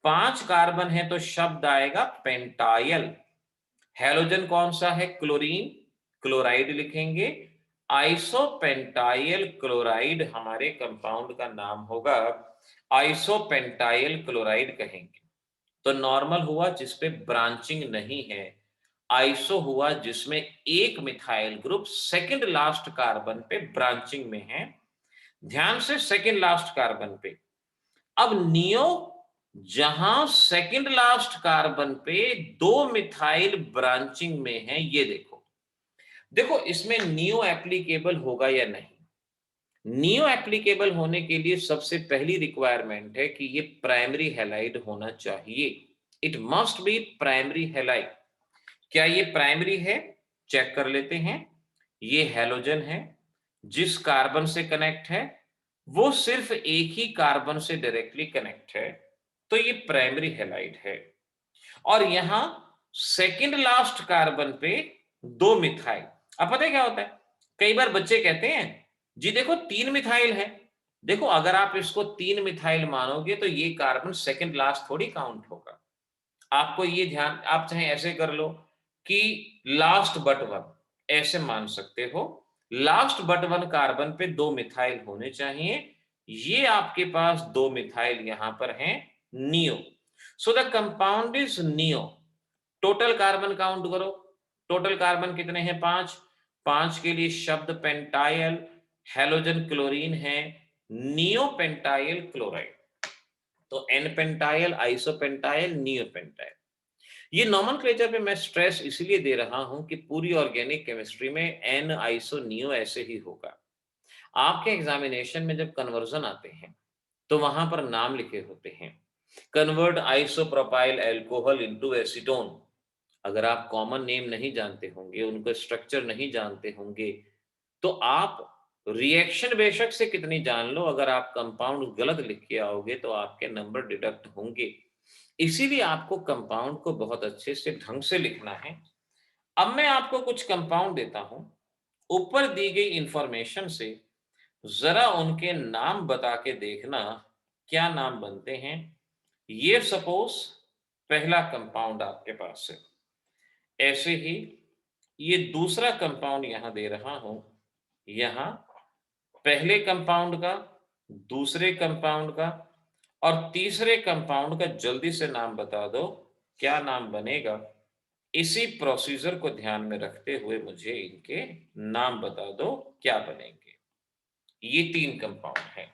5 कार्बन है तो शब्द आएगा पेंटाइल। हैलोजन कौन सा है? क्लोरीन, क्लोराइड लिखेंगे। आइसोपेंटाइल क्लोराइड हमारे कंपाउंड का नाम होगा, आइसोपेंटाइल क्लोराइड कहेंगे। तो नॉर्मल हुआ जिसपे ब्रांचिंग नहीं है, आइसो हुआ जिसमें एक methyl group second last carbon पे ब्रांचिंग में है। ध्यान से, सेकंड लास्ट कार्बन पे। अब नियो, जहां सेकंड लास्ट कार्बन पे दो मिथाइल ब्रांचिंग में है, ये देखो। देखो इसमें नियो एप्लीकेबल होगा या नहीं? नियो एप्लीकेबल होने के लिए सबसे पहली रिक्वायरमेंट है कि ये प्राइमरी हैलाइड होना चाहिए। It must be primary halide. क्या ये प्राइमरी है? चेक कर लेते हैं। ये हैलोजन है, जिस कार्बन से कनेक्ट है वो सिर्फ एक ही कार्बन से डायरेक्टली कनेक्ट है, तो ये प्राइमरी हैलाइड है। और यहां सेकंड लास्ट कार्बन पे दो मिथाइल। अब पता है क्या होता है, कई बार बच्चे कहते हैं जी देखो 3 मिथाइल है। देखो अगर आप इसको 3 मिथाइल मानोगे तो ये कार्बन सेकंड लास्ट थोड़ी काउंट होगा। आपको ये ध्यान, आप चाहे ऐसे कर लो कि लास्ट बट वन, ऐसे मान सकते हो। लास्ट बट वन कार्बन पे दो मिथाइल होने चाहिए। ये आपके पास दो मिथाइल यहां पर हैं, neo. So the compound is neo. Total carbon count करो। टोटल कार्बन कितने हैं? 5। 5 के लिए शब्द पेंटाइल, हैलोजन क्लोरीन है, नियो पेंटाइल क्लोराइड। तो n pentyl, isopentyl, neo pentyl. ये नॉमेनक्लेचर पे मैं स्ट्रेस इसलिए दे रहा हूं कि पूरी ऑर्गेनिक केमिस्ट्री में एन, आइसो, नियो ऐसे ही होगा। आपके एग्जामिनेशन में जब कन्वर्जन आते हैं तो वहां पर नाम लिखे होते हैं, convert isopropyl alcohol into acetone. अगर आप कॉमन नेम नहीं जानते होंगे, उनका स्ट्रक्चर नहीं जानते होंगे, तो आप रिएक्शन बेशक से कितनी जान लो, अगर आप कंपाउंड गलत लिख के आओगे तो आपके नंबर डिडक्ट होंगे। इसीलिए आपको कंपाउंड को बहुत अच्छे से ढंग से लिखना है। अब मैं आपको कुछ कंपाउंड देता हूं, ऊपर दी गई इंफॉर्मेशन से जरा उनके नाम बता के देखना क्या नाम बनते हैं। ये सपोज पहला कंपाउंड आपके पास है, ऐसे ही ये दूसरा कंपाउंड यहां दे रहा हूं, यहां पहले कंपाउंड का, दूसरे कंपाउंड का और तीसरे कंपाउंड का जल्दी से नाम बता दो, क्या नाम बनेगा। इसी प्रोसीजर को ध्यान में रखते हुए मुझे इनके नाम बता दो क्या बनेंगे। ये 3 कंपाउंड हैं।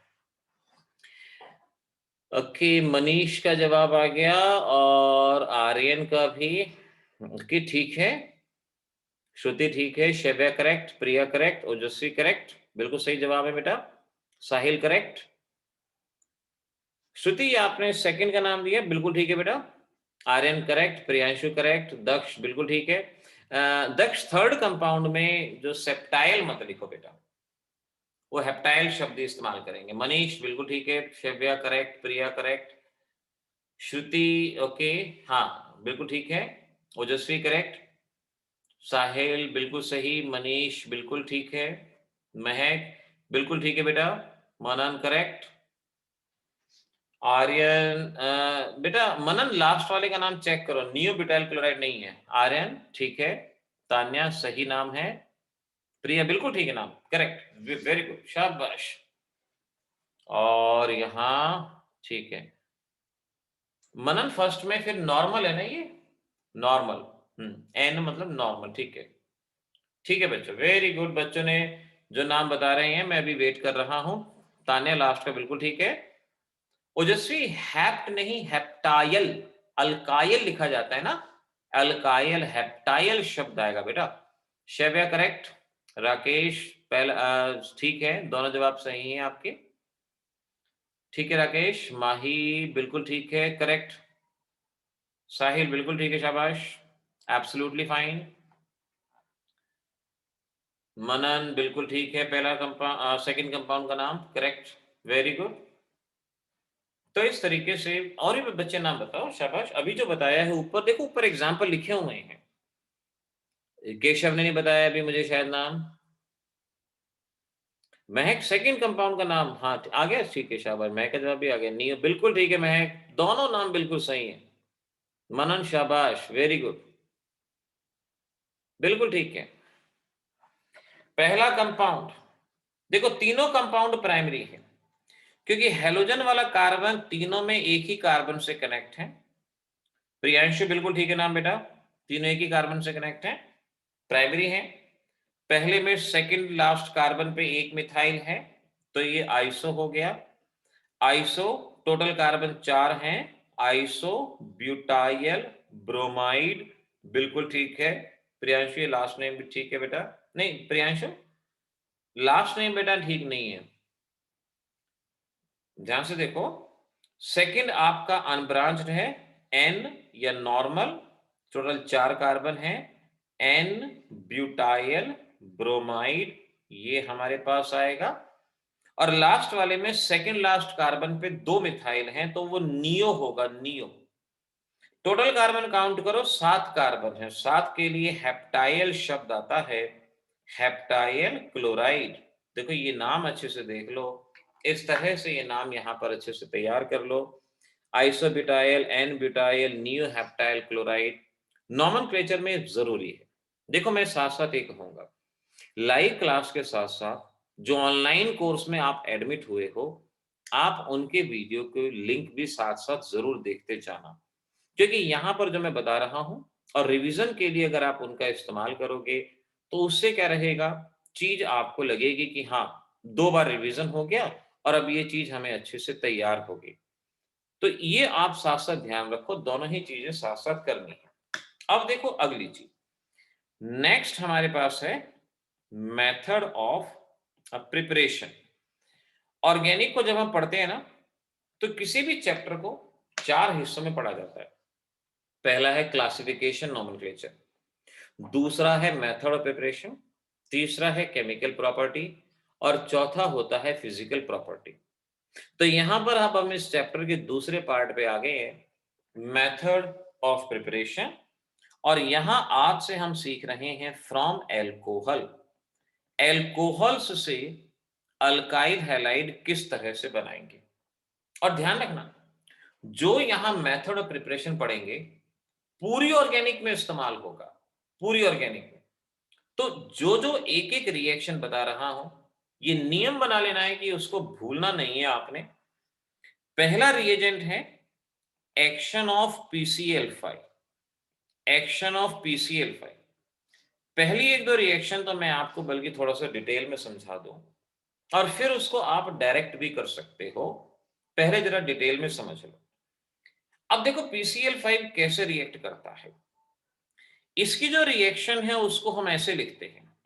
ओके, मनीष का जवाब आ गया और आर्यन का भी। ओके, ठीक है। श्रुति ठीक है, शव्या करेक्ट, प्रिया करेक्ट, ओजस्वी करेक्ट, बिल्कुल सही जवाब है बेटा। साहिल करेक्ट। श्रुति आपने सेकंड का नाम दिया, बिल्कुल ठीक है बेटा। आर्यन करेक्ट, प्रियांशु करेक्ट, दक्ष बिल्कुल ठीक है। दक्ष थर्ड कंपाउंड में जो सेप्टाइल मत लिखो बेटा, वो हेप्टाइल शब्द इस्तेमाल करेंगे। मनीष बिल्कुल ठीक है, शव्या करेक्ट, प्रिया करेक्ट, श्रुति ओके, हाँ बिल्कुल ठीक है, ओजस्वी करेक्ट, साहिल बिल्कुल सही, मनीष बिल्कुल ठीक है, महक बिल्कुल ठीक है बेटा, मनन करेक्ट, आर्यन बेटा मनन लास्ट वाले का नाम चेक करो, नियो ब्यूटाइल क्लोराइड नहीं है। आर्यन ठीक है, तान्या सही नाम है, प्रिया बिल्कुल ठीक है नाम, करेक्ट, वेरी गुड, शाबाश। और यहां ठीक है, मनन फर्स्ट में, फिर नॉर्मल है ना ये, नॉर्मल, एन मतलब नॉर्मल, ठीक है। ठीक है बच्चों, वेरी गुड, बच्चों ने जो नाम बता रहे हैं मैं अभी वेट कर रहा हूं। तान्या लास्ट का बिल्कुल ठीक है। ओजस्वी हैप्ट नहीं हेप्टाइल, अल्काइल लिखा जाता है ना, अल्काइल हेप्टाइल शब्द आएगा बेटा। शव्या करेक्ट, राकेश पहला ठीक है, दोनों जवाब सही हैं आपके। ठीक है राकेश, माही बिल्कुल ठीक है, करेक्ट। साहिल बिल्कुल ठीक है, शाबाश, एब्सोल्युटली फाइन। मनन बिल्कुल ठीक है, पहला कंपाउंड सेकंड कंपाउंड का नाम करेक्ट, वेरी गुड। तो इस तरीके से और भी बच्चे नाम बताओ, शाबाश। अभी जो बताया है ऊपर देखो, ऊपर एग्जाम्पल लिखे हुए हैं। केशव ने नहीं बताया अभी मुझे शायद नाम। महक सेकंड कंपाउंड का नाम, हाँ आ गया, ठीक है शाबाश, महक का जवाब भी आ गया। नियो बिल्कुल ठीक है महक, दोनों नाम बिल्कुल सही है। मनन शाबाश, वेरी गुड, बिल्कुल ठीक है। पहला कंपाउंड देखो, तीनों कंपाउंड प्राइमरी है क्योंकि हेलोजन वाला कार्बन तीनों में एक ही कार्बन से कनेक्ट है। प्रियांशु बिल्कुल ठीक है नाम बेटा, तीनों एक ही कार्बन से कनेक्ट है, प्राइमरी है। पहले में सेकंड लास्ट कार्बन पे एक मिथाइल है, तो ये आइसो हो गया। आइसो टोटल कार्बन 4 हैं, आइसो ब्यूटाइल ब्रोमाइड बिल्कुल ठीक है। प्रियांशु ये लास्ट नेम भी ठीक है बेटा, नहीं प्रियांशु लास्ट नेम बेटा ठीक नहीं है, ध्यान से देखो। सेकंड आपका अनब्रांच्ड है, एन या नॉर्मल, टोटल 4 कार्बन है, एन ब्यूटाइल ब्रोमाइड ये हमारे पास आएगा। और लास्ट वाले में सेकंड लास्ट कार्बन पे 2 मिथाइल हैं, तो वो नियो होगा, नियो। टोटल कार्बन काउंट करो, 7 कार्बन है, 7 के लिए हेप्टाइल शब्द आता है, हेप्टाइल क्लोराइड। देखो ये नाम अच्छे से देख लो, इस तरह से ये नाम यहां पर अच्छे से तैयार कर लो, isobutyl, n butyl, neo heptyl chloride, nomenclature में जरूरी है। देखो मैं साथ साथ ये कहूंगा, लाइव क्लास के साथ साथ जो ऑनलाइन कोर्स में आप एडमिट हुए हो, आप उनके वीडियो के लिंक भी साथ साथ जरूर देखते जाना, क्योंकि यहां पर जो मैं बता रहा हूं और रिवीजन के लिए अगर आप उनका इस्तेमाल करोगे तो उससे क्या रहेगा, चीज आपको लगेगी कि हाँ 2 बार रिवीजन हो गया और अब ये चीज हमें अच्छे से तैयार होगी। तो ये आप साथ साथ ध्यान रखो, दोनों ही चीजें साथ साथ करनी है। अब देखो अगली चीज, नेक्स्ट हमारे पास है मेथड ऑफ अब प्रिपरेशन, ऑर्गेनिक को जब हम पढ़ते हैं ना, तो किसी भी चैप्टर को 4 हिस्सों में पढ़ा जाता है। पहला है क्लासिफिकेशन नोमेनक्लेचर, दूसरा है मेथड ऑफ प्रिपरेशन, तीसरा है केमिकल प्रॉपर्टी और चौथा होता है फिजिकल प्रॉपर्टी। तो यहां पर अब हम इस चैप्टर के दूसरे पार्ट पे आ गए हैं, मेथड ऑफ प्रिपरेशन। और यहां आज से हम सीख रहे हैं फ्रॉम एल्कोहल, एल्कोहल्स से अल्काइल हैलाइड किस तरह से बनाएंगे। और ध्यान रखना, जो यहां मेथड ऑफ प्रिपरेशन पढ़ेंगे पूरी ऑर्गेनिक में इस्तेमाल होगा, पूरी ऑर्गेनिक में। तो जो जो एक एक रिएक्शन बता रहा हूं, ये नियम बना लेना है कि उसको भूलना नहीं है आपने। पहला रिएजेंट है action of PCl5, action of PCl5। पहली एक दो रिएक्शन तो मैं आपको बल्कि थोड़ा सा डिटेल में समझा दूं, और फिर उसको आप डायरेक्ट भी कर सकते हो। पहले जरा डिटेल में समझ लो। अब देखो PCl5 कैसे रिएक्ट करता है। इसकी जो रिएक्शन है उसको हम ऐसे लिखते हैं,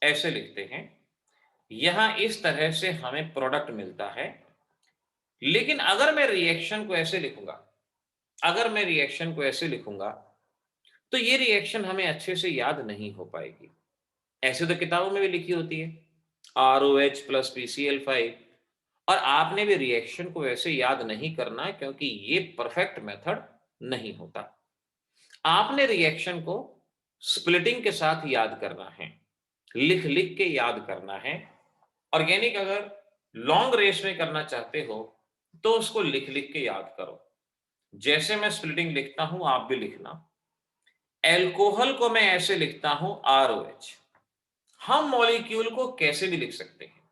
ऐसे लिखते हैं। यहां इस तरह से हमें प्रोडक्ट मिलता है। लेकिन अगर मैं रिएक्शन को ऐसे लिखूंगा, अगर मैं रिएक्शन को ऐसे लिखूंगा, तो ये रिएक्शन हमें अच्छे से याद नहीं हो पाएगी। ऐसे तो किताबों में भी लिखी होती है ROH प्लस PCl5, और आपने भी रिएक्शन को ऐसे याद नहीं करना, क्योंकि ये परफेक्ट मेथड नहीं होता। आपने रिएक्शन को स्प्लिटिंग के साथ याद करना है, लिख लिख के याद करना है। ऑर्गेनिक अगर लॉन्ग रेस में करना चाहते हो तो उसको लिख लिख के याद करो। जैसे मैं स्प्लिटिंग लिखता हूं आप भी लिखना। एल्कोहल को मैं ऐसे लिखता हूं ROH। हम मॉलिक्यूल को कैसे भी लिख सकते हैं,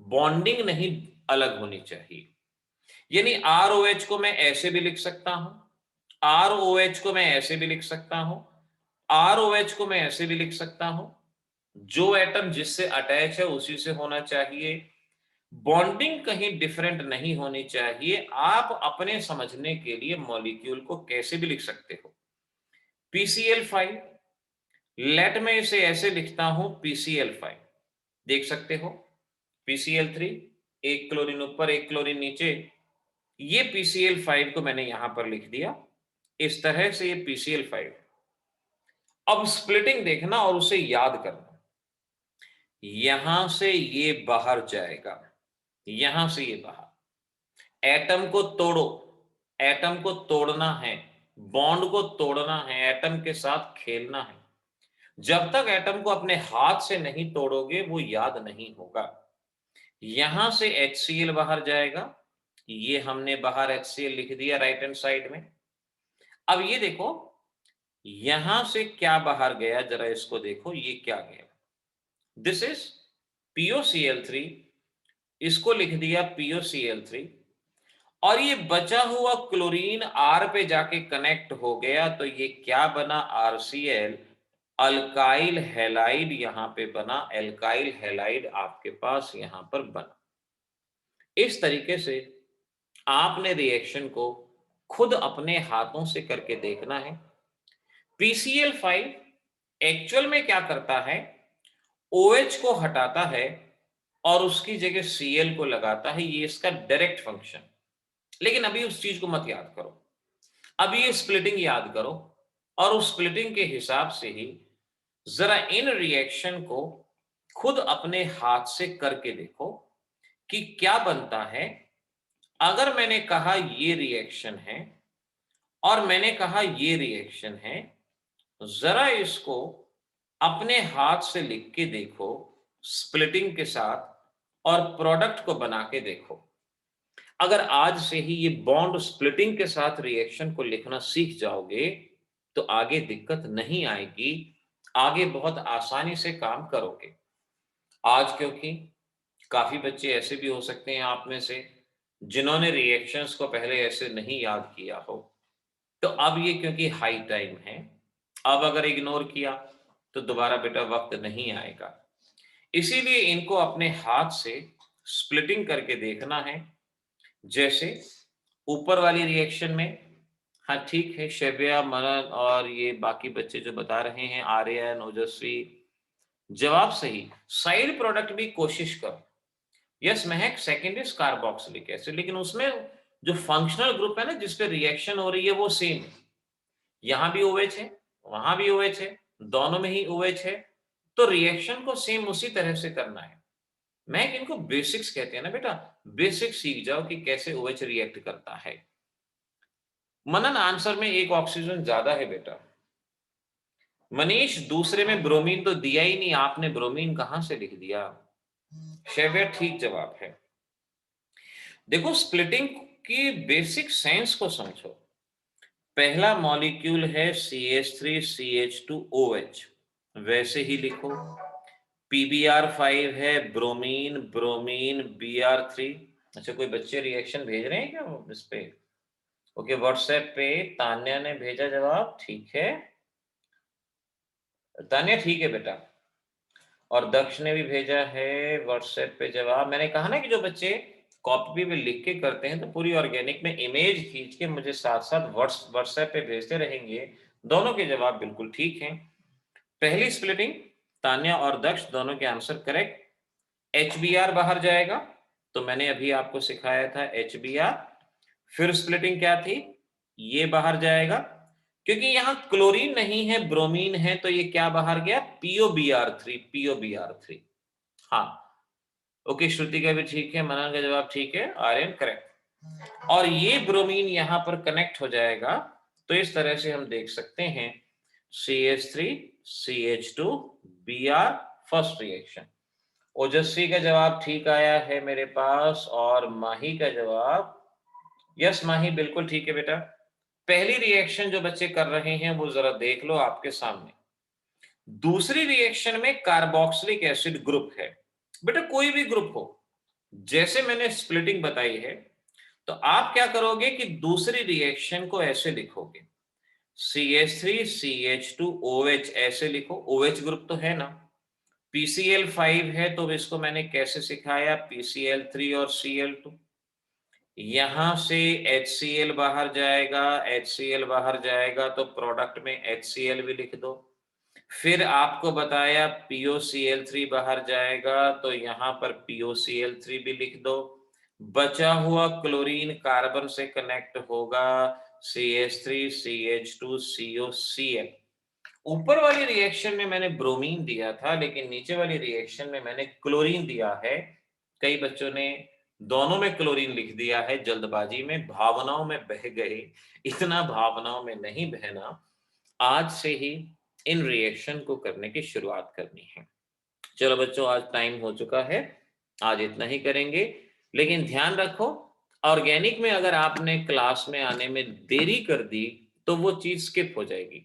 बॉन्डिंग नहीं अलग होनी चाहिए। यानी ROH को मैं ऐसे भी लिख सकता हूं, ROH को मैं ऐसे भी लिख सकता हूं, ROH को मैं ऐसे भी लिख सकता हूं। जो एटम जिससे अटैच है उसी से होना चाहिए, बॉन्डिंग कहीं डिफरेंट नहीं होनी चाहिए। आप अपने समझने के लिए मॉलिक्यूल को कैसे भी लिख सकते हो। PCl5, लेट में इसे ऐसे लिखता हूं PCl5, देख सकते हो। PCl3, एक क्लोरीन ऊपर एक क्लोरीन नीचे, ये PCl5 को मैंने यहां पर लिख दिया इस तरह से, ये PCl5। अब स्प्लिटिंग देखना और उसे याद करना। यहां से ये बाहर जाएगा, यहां से ये बाहर। एटम को तोड़ो, एटम को तोड़ना है, बॉन्ड को तोड़ना है, एटम के साथ खेलना है। जब तक एटम को अपने हाथ से नहीं तोड़ोगे वो याद नहीं होगा। यहां से HCl बाहर जाएगा, ये हमने बाहर HCl लिख दिया राइट हैंड साइड में। अब ये देखो यहां से क्या बाहर गया, जरा इसको देखो, ये क्या गया, दिस इज POCl3, इसको लिख दिया POCl3। और ये बचा हुआ क्लोरीन R पे जाके कनेक्ट हो गया, तो ये क्या बना, RCl, अल्काइल हैलाइड यहां पे बना, एल्काइल हैलाइड आपके पास यहां पर बना। इस तरीके से आपने रिएक्शन को खुद अपने हाथों से करके देखना है। PCl5 एक्चुअल में क्या करता है, OH को हटाता है और उसकी जगह Cl को लगाता है, ये इसका डायरेक्ट फंक्शन। लेकिन अभी उस चीज को मत याद करो, अभी ये स्प्लिटिंग याद करो, और उस स्प्लिटिंग के हिसाब से ही जरा इन रिएक्शन को खुद अपने हाथ से करके देखो कि क्या बनता है। अगर मैंने कहा ये रिएक्शन है और मैंने कहा ये रिएक्शन है, जरा इसको अपने हाथ से लिख के देखो स्प्लिटिंग के साथ, और प्रोडक्ट को बना के देखो। अगर आज से ही ये बॉन्ड स्प्लिटिंग के साथ रिएक्शन को लिखना सीख जाओगे तो आगे दिक्कत नहीं आएगी, आगे बहुत आसानी से काम करोगे। आज क्योंकि काफी बच्चे ऐसे भी हो सकते हैं आप में से जिन्होंने रिएक्शंस को पहले ऐसे नहीं याद किया हो, तो अब ये क्योंकि हाई टाइम है, अब अगर इग्नोर किया तो दोबारा बेटा वक्त नहीं आएगा। इसीलिए इनको अपने हाथ से स्प्लिटिंग करके देखना है। जैसे ऊपर वाली रिएक्शन में, हाँ ठीक है, शव्या, मनन और ये बाकी बच्चे जो बता रहे हैं, आर्यन, ओजस्वी, जवाब सही। साइड प्रोडक्ट भी कोशिश करो। Yes Mahak, second is carboxylic acid, लेकिन उसमें जो फंक्शनल ग्रुप है ना जिस पे रिएक्शन हो रही है वो सेम है। यहां भी OH है, वहां भी OH है, दोनों में ही OH है, तो रिएक्शन को सेम उसी तरह से करना है। महक, इनको बेसिक्स कहते हैं ना बेटा, बेसिक सीख जाओ कि कैसे OH रिएक्ट करता है। मनन, आंसर में एक ऑक्सीजन ज्यादा है बेटा। मनीष, दूसरे में ब्रोमीन तो दिया ही नहीं, आपने ब्रोमीन कहां से लिख दिया? शेवियर, ठीक जवाब है। देखो, स्प्लिटिंग की बेसिक सेंस को समझो। पहला मॉलिक्यूल है CH3CH2OH, वैसे ही लिखो। PBr5 है, ब्रोमीन ब्रोमीन Br3। अच्छा, कोई बच्चे रिएक्शन भेज रहे हैं क्या इस पे? ओके, व्हाट्सएप पे तान्या ने भेजा जवाब, ठीक है तान्या, ठीक है बेटा। और दक्ष ने भी भेजा है व्हाट्सएप पे जवाब। मैंने कहा ना कि जो बच्चे कॉपी पे लिख के करते हैं तो पूरी ऑर्गेनिक में इमेज खींच के मुझे साथ साथ व्हाट्सएप पे भेजते रहेंगे। दोनों के जवाब बिल्कुल ठीक हैं। पहली स्प्लिटिंग, तान्या और दक्ष दोनों के आंसर करेक्ट। HBr बाहर जाएगा, तो मैंने अभी आपको सिखाया था HBr। फिर स्प्लिटिंग क्या थी? ये बाहर जाएगा, क्योंकि यहां क्लोरीन नहीं है, ब्रोमीन है, तो ये क्या बाहर गया? POBr3, POBr3। हाँ, ओके, श्रुति का भी ठीक है, मनन का जवाब ठीक है, आर्यन करेक्ट। और ये ब्रोमीन यहां पर कनेक्ट हो जाएगा, तो इस तरह से हम देख सकते हैं CH3CH2Br, फर्स्ट रिएक्शन। ओजस्वी का जवाब ठीक आया है मेरे पास, और माही का जवाब, यस माही बिल्कुल ठीक है बेटा। पहली रिएक्शन जो बच्चे कर रहे हैं वो जरा देख लो आपके सामने। दूसरी रिएक्शन में कार्बोक्सिलिक एसिड ग्रुप है। बेटा कोई भी ग्रुप हो, जैसे मैंने स्प्लिटिंग बताई है, तो आप क्या करोगे कि दूसरी रिएक्शन को ऐसे लिखोगे, CH3CH2OH, ऐसे लिखो। OH ग्रुप तो है ना, PCl5 है, तो इसको मैंने कैसे सिखाया? PCl3 और Cl2। यहां से HCl बाहर जाएगा, HCl बाहर जाएगा तो प्रोडक्ट में HCl भी लिख दो। फिर आपको बताया POCl3 बाहर जाएगा, तो यहां पर POCl3 भी लिख दो। बचा हुआ क्लोरीन कार्बन से कनेक्ट होगा, CH3CH2COCl। ऊपर वाली रिएक्शन में मैंने ब्रोमीन दिया था, लेकिन नीचे वाली रिएक्शन में मैंने क्लोरीन दिया है। कई बच्चों ने दोनों में क्लोरीन लिख दिया है, जल्दबाजी में, भावनाओं में बह गए। इतना भावनाओं में नहीं बहना, आज से ही इन रिएक्शन को करने की शुरुआत करनी है। चलो बच्चों, आज टाइम हो चुका है, आज इतना ही करेंगे। लेकिन ध्यान रखो, ऑर्गेनिक में अगर आपने क्लास में आने में देरी कर दी तो वो चीज स्किप हो जाएगी।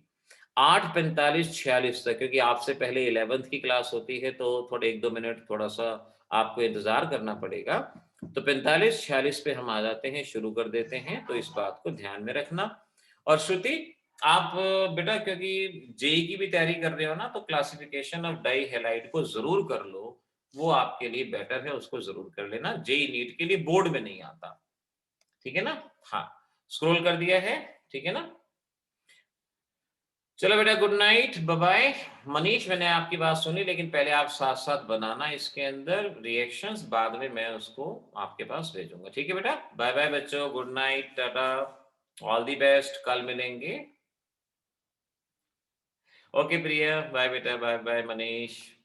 8:45-46 तक, क्योंकि आपसे पहले 11th की क्लास होती है, तो थोड़े 1-2 मिनट थोड़ा सा आपको इंतजार करना पड़ेगा। तो 45-46 पे हम आ जाते हैं, शुरू कर देते हैं, तो इस बात को ध्यान में रखना। और श्रुति, आप बेटा क्योंकि जेई की भी तैयारी कर रहे हो ना, तो क्लासिफिकेशन ऑफ डाई हैलाइड को जरूर कर लो, वो आपके लिए बेटर है, उसको जरूर कर लेना। जेई नीट के लिए बोर्ड में नहीं आता, ठीक है ना? हाँ, स्क्रॉल कर दिया है, ठीक है ना? चलो बेटा, good night, bye bye. Manish, मैंने आपकी बात सुनी, लेकिन पहले आप साथ साथ बनाना इसके अंदर रिएक्शंस, बाद में मैं उसको आपके पास भेजूंगा, ठीक है बेटा? बाय बाय बच्चों, good night, Tata, all the best, कल मिलेंगे। ओके प्रिया, बाय बेटा, बाय बाय मनीष।